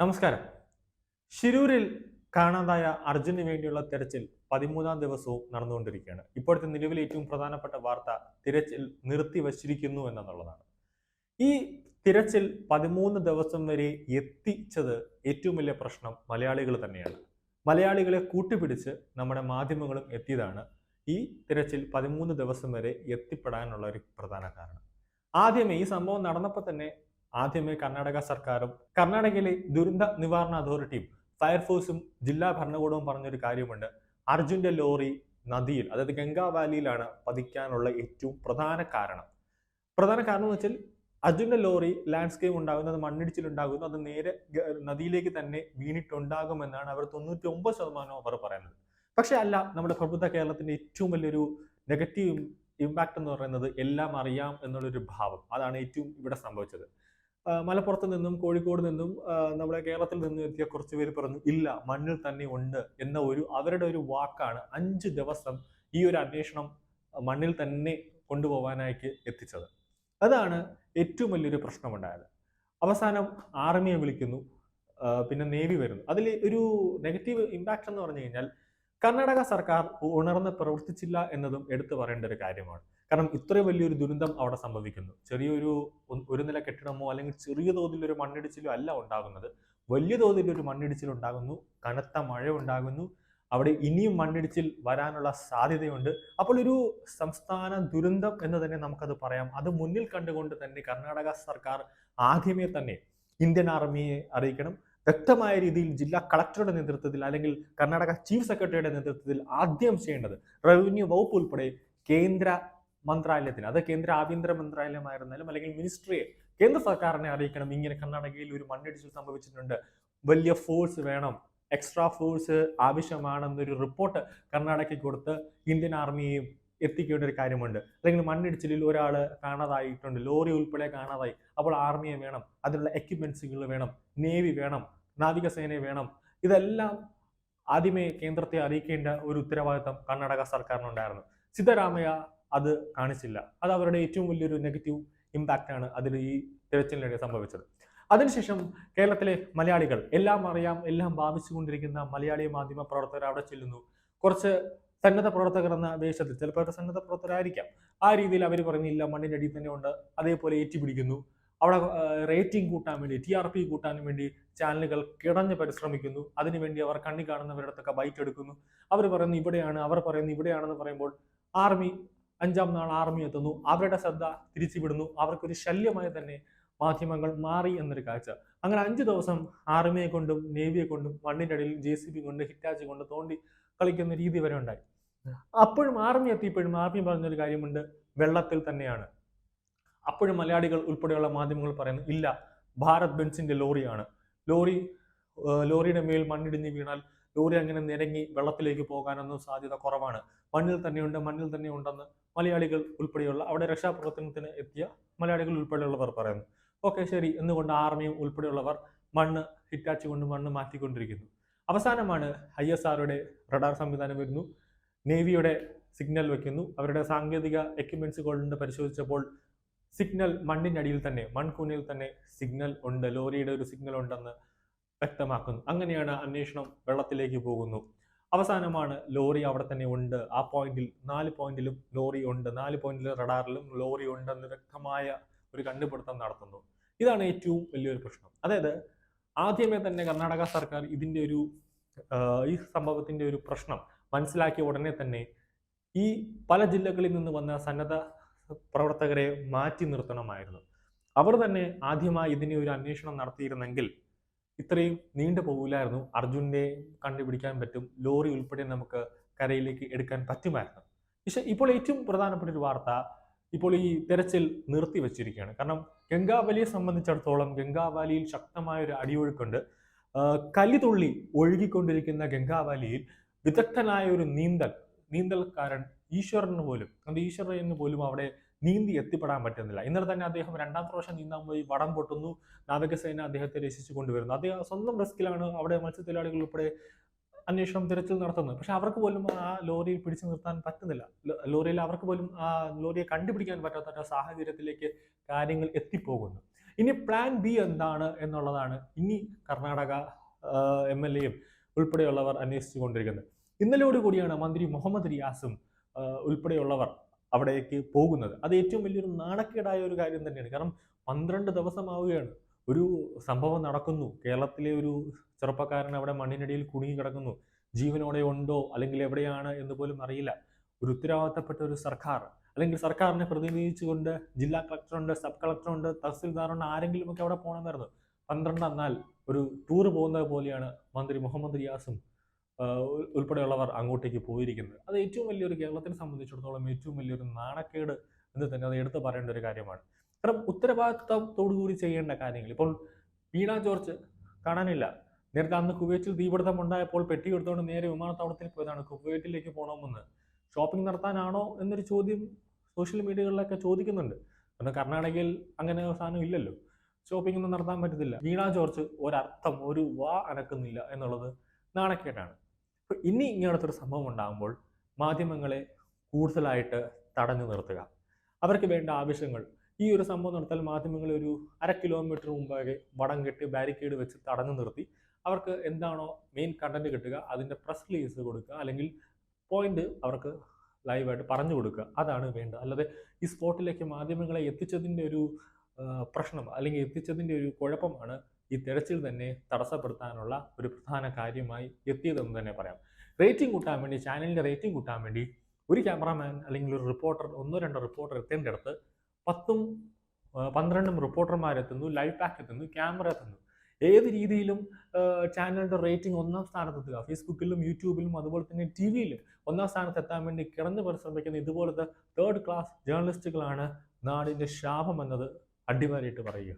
നമസ്കാരം. ശിരൂരിൽ കാണാതായ അർജുന് വേണ്ടിയുള്ള തെരച്ചിൽ 13-ാം ദിവസവും നടന്നുകൊണ്ടിരിക്കുകയാണ്. ഇപ്പോഴത്തെ നിലവിലെ ഏറ്റവും പ്രധാനപ്പെട്ട വാർത്ത തിരച്ചിൽ നിർത്തിവച്ചിരിക്കുന്നു എന്നുള്ളതാണ്. ഈ തിരച്ചിൽ 13 ദിവസം വരെ എത്തിച്ചത് ഏറ്റവും വലിയ പ്രശ്നം മലയാളികൾ തന്നെയാണ്. മലയാളികളെ കൂട്ടുപിടിച്ച് നമ്മുടെ മാധ്യമങ്ങളും എത്തിയതാണ് ഈ തിരച്ചിൽ 13 ദിവസം വരെ എത്തിപ്പെടാനുള്ള ഒരു പ്രധാന കാരണം. ആദ്യമേ ഈ സംഭവം നടന്നപ്പോൾ തന്നെ കർണാടക സർക്കാരും കർണാടകയിലെ ദുരന്ത നിവാരണ അതോറിറ്റിയും ഫയർഫോഴ്സും ജില്ലാ ഭരണകൂടവും പറഞ്ഞൊരു കാര്യമുണ്ട്. അർജുന്റെ ലോറി നദിയിൽ, അതായത് ഗംഗാ വാലിയിലാണ് പതിക്കാനുള്ള ഏറ്റവും പ്രധാന കാരണം. എന്ന് വെച്ചാൽ അർജുന്റെ ലോറി ലാൻഡ്സ്കേപ്പ് ഉണ്ടാകുന്നത്, മണ്ണിടിച്ചിലുണ്ടാകുന്നു, അത് നേരെ നദിയിലേക്ക് തന്നെ വീണിട്ടുണ്ടാകുമെന്നാണ് അവർ 99% അവർ പറയുന്നത്. പക്ഷെ അല്ല, നമ്മുടെ പ്രബുദ്ധ കേരളത്തിന്റെ ഏറ്റവും വലിയൊരു നെഗറ്റീവ് ഇമ്പാക്ട് എന്ന് പറയുന്നത് എല്ലാം അറിയാം എന്നുള്ളൊരു ഭാവം. അതാണ് ഏറ്റവും ഇവിടെ സംഭവിച്ചത്. മലപ്പുറത്ത് നിന്നും കോഴിക്കോട് നിന്നും നമ്മുടെ കേരളത്തിൽ നിന്നും എത്തിയ കുറച്ച് പേര് പറഞ്ഞു ഇല്ല, മണ്ണിൽ തന്നെ ഉണ്ട് എന്ന അവരുടെ ഒരു വാക്കാണ് 5 ദിവസം ഈ ഒരു അന്വേഷണം മണ്ണിൽ തന്നെ കൊണ്ടുപോകാനായിട്ട് എത്തിച്ചത്. അതാണ് ഏറ്റവും വലിയൊരു പ്രശ്നമുണ്ടായത്. അവസാനം ആർമിയെ വിളിക്കുന്നു, പിന്നെ നേവി വരുന്നു. അതിൽ ഒരു നെഗറ്റീവ് ഇമ്പാക്ട് എന്ന് പറഞ്ഞു കഴിഞ്ഞാൽ കർണാടക സർക്കാർ ഉണർന്ന് പ്രവർത്തിച്ചില്ല എന്നതും എടുത്തു പറയേണ്ട ഒരു കാര്യമാണ്. കാരണം ഇത്രയും വലിയൊരു ദുരന്തം അവിടെ സംഭവിക്കുന്നു. ഒരു നില കെട്ടിടമോ അല്ലെങ്കിൽ ചെറിയ തോതിലൊരു മണ്ണിടിച്ചിലോ അല്ല ഉണ്ടാകുന്നത്. വലിയ തോതിലൊരു മണ്ണിടിച്ചിൽ ഉണ്ടാകുന്നു, കനത്ത മഴ ഉണ്ടാകുന്നു, അവിടെ ഇനിയും മണ്ണിടിച്ചിൽ വരാനുള്ള സാധ്യതയുണ്ട്. അപ്പോൾ ഒരു സംസ്ഥാന ദുരന്തം എന്ന് തന്നെ നമുക്കത് പറയാം. അത് മുന്നിൽ കണ്ടുകൊണ്ട് തന്നെ കർണാടക സർക്കാർ ആദ്യമേ തന്നെ ഇന്ത്യൻ ആർമിയെ അറിയിക്കണം. വ്യക്തമായ രീതിയിൽ ജില്ലാ കളക്ടറുടെ നേതൃത്വത്തിൽ അല്ലെങ്കിൽ കർണാടക ചീഫ് സെക്രട്ടറിയുടെ നേതൃത്വത്തിൽ ആദ്യം ചെയ്യേണ്ടത് റവന്യൂ വകുപ്പ് ഉൾപ്പെടെ കേന്ദ്ര മന്ത്രാലയത്തിന്, അത് കേന്ദ്ര ആഭ്യന്തര മന്ത്രാലയമായിരുന്നാലും അല്ലെങ്കിൽ മിനിസ്ട്രിയെ, കേന്ദ്ര സർക്കാരിനെ അറിയിക്കണം. ഇങ്ങനെ കർണാടകയിൽ ഒരു മണ്ണിടിച്ചിൽ സംഭവിച്ചിട്ടുണ്ട്, വലിയ ഫോഴ്സ് വേണം, എക്സ്ട്രാ ഫോഴ്സ് ആവശ്യമാണെന്നൊരു റിപ്പോർട്ട് കർണാടകയ്ക്ക് കൊടുത്ത് ഇന്ത്യൻ ആർമിയെയും എത്തിക്കേണ്ട ഒരു കാര്യമുണ്ട്. അല്ലെങ്കിൽ മണ്ണിടിച്ചിലിൽ ഒരാൾ കാണാതായിട്ടുണ്ട്, ലോറി ഉൾപ്പെടെ കാണാതായി, അപ്പോൾ ആർമിയെ വേണം, അതിനുള്ള എക്യുപ്മെന്റ്സുകൾ വേണം, നേവി വേണം, നാവികസേനയെ വേണം. ഇതെല്ലാം ആദ്യമേ കേന്ദ്രത്തെ അറിയിക്കേണ്ട ഒരു ഉത്തരവാദിത്തം കർണാടക സർക്കാരിനുണ്ടായിരുന്നു. സിദ്ധരാമയ്യ അത് കാണിച്ചില്ല. അത് അവരുടെ ഏറ്റവും വലിയൊരു നെഗറ്റീവ് ഇമ്പാക്റ്റ് ആണ് അതിൽ ഈ തിരച്ചിലിനിടെ സംഭവിച്ചത്. അതിനുശേഷം കേരളത്തിലെ മലയാളികൾ, എല്ലാം അറിയാം, എല്ലാം ഭാവിച്ചുകൊണ്ടിരിക്കുന്ന മലയാളി മാധ്യമ പ്രവർത്തകർ അവിടെ ചെല്ലുന്നു. കുറച്ച് സന്നദ്ധ പ്രവർത്തകർ എന്ന വേഷത്തിൽ, ചിലപ്പോൾ സന്നദ്ധ പ്രവർത്തകരായിരിക്കാം, ആ രീതിയിൽ അവർ പറഞ്ഞില്ല, മണ്ണിന്റെ അടിയിൽ തന്നെ ഉണ്ട്, അതേപോലെ ഏറ്റുപിടിക്കുന്നു. അവിടെ റേറ്റിംഗ് കൂട്ടാൻ വേണ്ടി, TRP കൂട്ടാനും വേണ്ടി ചാനലുകൾ കിടഞ്ഞ് പരിശ്രമിക്കുന്നു. അതിനുവേണ്ടി അവർ കണ്ണി കാണുന്നവരുടെ അടുത്തൊക്കെ ബൈറ്റ് എടുക്കുന്നു. അവർ പറയുന്നു ഇവിടെയാണ്, അവർ പറയുന്നു ഇവിടെയാണെന്ന് പറയുമ്പോൾ ആർമി, 5-ാം നാൾ ആർമി എത്തുന്നു, അവരുടെ ശ്രദ്ധ തിരിച്ചുവിടുന്നു. അവർക്കൊരു ശല്യമായി തന്നെ മാധ്യമങ്ങൾ മാറി എന്നൊരു കാഴ്ച. അങ്ങനെ 5 ദിവസം ആർമിയെ കൊണ്ടും നേവിയെ കൊണ്ടും മണ്ണിന്റെ അടിയിൽ JCB കൊണ്ട്, ഹിറ്റാച്ചി കൊണ്ട് തോണ്ടി കളിക്കുന്ന രീതി വരെ ഉണ്ടായി. അപ്പോഴും ആർമി എത്തിയപ്പോഴും ആർമി പറഞ്ഞൊരു കാര്യമുണ്ട്, വെള്ളത്തിൽ തന്നെയാണ്. അപ്പോഴും മലയാളികൾ ഉൾപ്പെടെയുള്ള മാധ്യമങ്ങൾ പറയുന്നു ഇല്ല, ഭാരത് ബെൻസിന്റെ ലോറിയാണ്, ലോറിയുടെ മേൽ മണ്ണിടിഞ്ഞ് വീണാൽ ലോറി അങ്ങനെ നിരങ്ങി വെള്ളത്തിലേക്ക് പോകാനൊന്നും സാധ്യത കുറവാണ്, മണ്ണിൽ തന്നെ ഉണ്ടെന്ന് മലയാളികൾ ഉൾപ്പെടെയുള്ള, അവിടെ രക്ഷാപ്രവർത്തനത്തിന് എത്തിയ മലയാളികൾ ഉൾപ്പെടെയുള്ളവർ പറയുന്നു. ഓക്കെ, ശരി എന്നുകൊണ്ട് ആർമിയും ഉൾപ്പെടെയുള്ളവർ മണ്ണ് ഹിറ്റാച്ചി കൊണ്ട് മണ്ണ് മാറ്റിക്കൊണ്ടിരിക്കുന്നു. അവസാനമാണ് ISROയുടെ റഡാർ സംവിധാനം വരുന്നു, നേവിയുടെ സിഗ്നൽ വെക്കുന്നു. അവരുടെ സാങ്കേതിക എക്യുപ്മെന്റ്സ് കൊണ്ട് പരിശോധിച്ചപ്പോൾ സിഗ്നൽ മണ്ണിനടിയിൽ തന്നെ, മൺകൂനിൽ തന്നെ സിഗ്നൽ ഉണ്ട്, ലോറിയുടെ ഒരു സിഗ്നൽ ഉണ്ടെന്ന് വ്യക്തമാക്കുന്നു. അങ്ങനെയാണ് അന്വേഷണം വെള്ളത്തിലേക്ക് പോകുന്നു. അവസാനമാണ് ലോറി അവിടെ തന്നെ ഉണ്ട്, ആ പോയിന്റിൽ 4 പോയിന്റിലും ലോറി ഉണ്ട്, 4 പോയിന്റിലെ റഡാറിലും ലോറി ഉണ്ടെന്ന് വ്യക്തമായ ഒരു കണ്ടുപിടുത്തം നടത്തുന്നു. ഇതാണ് ഏറ്റവും വലിയൊരു പ്രശ്നം. അതായത് ആദ്യമേ തന്നെ കർണാടക സർക്കാർ ഈ സംഭവത്തിന്റെ ഒരു പ്രശ്നം മനസ്സിലാക്കിയ ഉടനെ തന്നെ ഈ പല ജില്ലകളിൽ നിന്ന് വന്ന സന്നദ്ധ പ്രവർത്തകരെ മാറ്റി നിർത്തണമായിരുന്നു. അവർ തന്നെ ആദ്യമായി ഇതിനെ ഒരു അന്വേഷണം നടത്തിയിരുന്നെങ്കിൽ ഇത്രയും നീണ്ടു പോകില്ലായിരുന്നു. അർജുനെ കണ്ടുപിടിക്കാൻ പറ്റും, ലോറി ഉൾപ്പെടെ നമുക്ക് കരയിലേക്ക് എടുക്കാൻ പറ്റുമായിരുന്നു. പക്ഷെ ഇപ്പോൾ ഏറ്റവും പ്രധാനപ്പെട്ട ഒരു വാർത്ത, ഇപ്പോൾ ഈ തെരച്ചിൽ നിർത്തിവെച്ചിരിക്കുകയാണ്. കാരണം ഗംഗാവലിയെ സംബന്ധിച്ചിടത്തോളം ഗംഗാവാലിയിൽ ശക്തമായ ഒരു അടിയൊഴുക്കുണ്ട്. കലിതുള്ളി ഒഴുകിക്കൊണ്ടിരിക്കുന്ന ഗംഗാവാലിയിൽ വിദഗ്ധനായ ഒരു നീന്തൽക്കാരൻ ഈശ്വരന് പോലും അവിടെ നീന്തി എത്തിപ്പെടാൻ പറ്റുന്നില്ല. ഇന്നലെ തന്നെ അദ്ദേഹം 2ാം പ്രാവശ്യം നീന്താൻ പോയി വടം പൊട്ടുന്നു, നാവികസേന അദ്ദേഹത്തെ രക്ഷിച്ചു കൊണ്ടുവരുന്നു. അദ്ദേഹം സ്വന്തം റിസ്കിലാണ് അവിടെ മത്സ്യത്തൊഴിലാളികൾ ഉൾപ്പെടെ അന്വേഷണം, തിരച്ചിൽ നടത്തുന്നത്. പക്ഷെ അവർക്ക് പോലും ആ ലോറിയിൽ പിടിച്ചു നിർത്താൻ പറ്റുന്നില്ല. ലോറിയിൽ അവർക്ക് പോലും ആ ലോറിയെ കണ്ടുപിടിക്കാൻ പറ്റാത്ത സാഹചര്യത്തിലേക്ക് കാര്യങ്ങൾ എത്തിപ്പോകുന്നു. ഇനി പ്ലാൻ ബി എന്താണ് എന്നുള്ളതാണ് ഇനി കർണാടക MLA ഉൾപ്പെടെയുള്ളവർ അന്വേഷിച്ചു കൊണ്ടിരിക്കുന്നത്. ഇന്നലെയോട് കൂടിയാണ് മന്ത്രി മുഹമ്മദ് റിയാസും ഉൾപ്പെടെയുള്ളവർ അവിടേക്ക് പോകുന്നത്. അത് ഏറ്റവും വലിയൊരു നാണക്കേടായ ഒരു കാര്യം തന്നെയാണ്. കാരണം 12 ദിവസമാവുകയാണ് ഒരു സംഭവം നടക്കുന്നു. കേരളത്തിലെ ഒരു ചെറുപ്പക്കാരൻ അവിടെ മണ്ണിനടിയിൽ കുടുങ്ങി കിടക്കുന്നു. ജീവനോടെ ഉണ്ടോ അല്ലെങ്കിൽ എവിടെയാണ് എന്ന് പോലും അറിയില്ല. ഒരു ഉത്തരവാദിത്തപ്പെട്ട ഒരു സർക്കാർ അല്ലെങ്കിൽ സർക്കാരിനെ പ്രതിനിധീകരിച്ചുകൊണ്ട് ജില്ലാ കളക്ടറുണ്ട്, സബ് കളക്ടറുണ്ട്, തഹസിൽദാറുണ്ട്, ആരെങ്കിലും ഒക്കെ അവിടെ പോകണമായിരുന്നു. 12 എന്നാൽ ഒരു ടൂർ പോകുന്നത് പോലെയാണ് മന്ത്രി മുഹമ്മദ് റിയാസും ഉൾപ്പെടെയുള്ളവർ അങ്ങോട്ടേക്ക് പോയിരിക്കുന്നത്. അത് ഏറ്റവും വലിയൊരു കേരളത്തിനെ സംബന്ധിച്ചിടത്തോളം ഏറ്റവും വലിയൊരു നാണക്കേട് എന്ന് തന്നെ അത് എടുത്തു പറയേണ്ട ഒരു കാര്യമാണ്. കാരണം ഉത്തരവാദിത്തത്തോടു കൂടി ചെയ്യേണ്ട കാര്യങ്ങൾ. ഇപ്പോൾ വീണ ജോർജ് കാണാനില്ല. നേരത്തെ അന്ന് കുവൈറ്റിൽ തീപിടുത്തം ഉണ്ടായപ്പോൾ പെട്ടി എടുത്തുകൊണ്ട് നേരെ വിമാനത്താവളത്തിൽ പോയതാണ്. കുവൈറ്റിലേക്ക് പോകണമെന്ന്. ഷോപ്പിംഗ് നടത്താനാണോ എന്നൊരു ചോദ്യം സോഷ്യൽ മീഡിയകളിലൊക്കെ ചോദിക്കുന്നുണ്ട്. കാരണം കർണാടകയിൽ അങ്ങനെ സാധനം ഇല്ലല്ലോ. ഷോപ്പിംഗ് ഒന്നും നടത്താൻ പറ്റത്തില്ല. വീണ ജോർജ് ഒരർത്ഥം ഒരു വാ അനക്കുന്നില്ല എന്നുള്ളത് നാണക്കേടാണ്. ഇനി ഇങ്ങനത്തെ ഒരു സംഭവം ഉണ്ടാകുമ്പോൾ മാധ്യമങ്ങളെ കൂടുതലായിട്ട് തടഞ്ഞു നിർത്തുക. അവർക്ക് വേണ്ട ആവശ്യങ്ങൾ. ഈ ഒരു സംഭവം നടത്താൻ മാധ്യമങ്ങളെ ഒരു 1/2 കിലോമീറ്റർ മുമ്പാകെ വടം കെട്ടി ബാരിക്കേഡ് വെച്ച് തടഞ്ഞു നിർത്തി അവർക്ക് എന്താണോ മെയിൻ കണ്ടന്റ് കിട്ടുക അതിൻ്റെ പ്രസ് റിലീസ് കൊടുക്കുക, അല്ലെങ്കിൽ പോയിന്റ് അവർക്ക് ലൈവായിട്ട് പറഞ്ഞു കൊടുക്കുക. അതാണ് വേണ്ടത്. അല്ലാതെ ഈ സ്പോട്ടിലേക്ക് മാധ്യമങ്ങളെ എത്തിച്ചതിൻ്റെ ഒരു പ്രശ്നം അല്ലെങ്കിൽ എത്തിച്ചതിൻ്റെ ഒരു കുഴപ്പമാണ് ഈ തെരച്ചിൽ തന്നെ തടസ്സപ്പെടുത്താനുള്ള ഒരു പ്രധാന കാര്യമായി എത്തിയതെന്ന് തന്നെ പറയാം. റേറ്റിംഗ് കൂട്ടാൻ വേണ്ടി, ചാനലിൻ്റെ റേറ്റിംഗ് കൂട്ടാൻ വേണ്ടി ഒരു ക്യാമറാമാൻ അല്ലെങ്കിൽ ഒരു റിപ്പോർട്ടർ, 1-2 റിപ്പോർട്ടർ എത്തേണ്ടടുത്ത് 10ഉം 12ഉം റിപ്പോർട്ടർമാരെത്തുന്നു, ലൈവ് പാക്ക് എത്തുന്നു, ക്യാമറ എത്തുന്നു. ഏത് രീതിയിലും ചാനലിൻ്റെ റേറ്റിംഗ് 1ാം സ്ഥാനത്തെത്തുക. ഫേസ്ബുക്കിലും യൂട്യൂബിലും അതുപോലെ തന്നെ TV-യിൽ 1ാം സ്ഥാനത്തെത്താൻ വേണ്ടി കിടന്ന് പരിശ്രമിക്കുന്ന ഇതുപോലത്തെ 3rd ക്ലാസ് ജേർണലിസ്റ്റുകളാണ് നാടിൻ്റെ ശാപം എന്നത് അടിവാരിയിട്ട് പറയുക.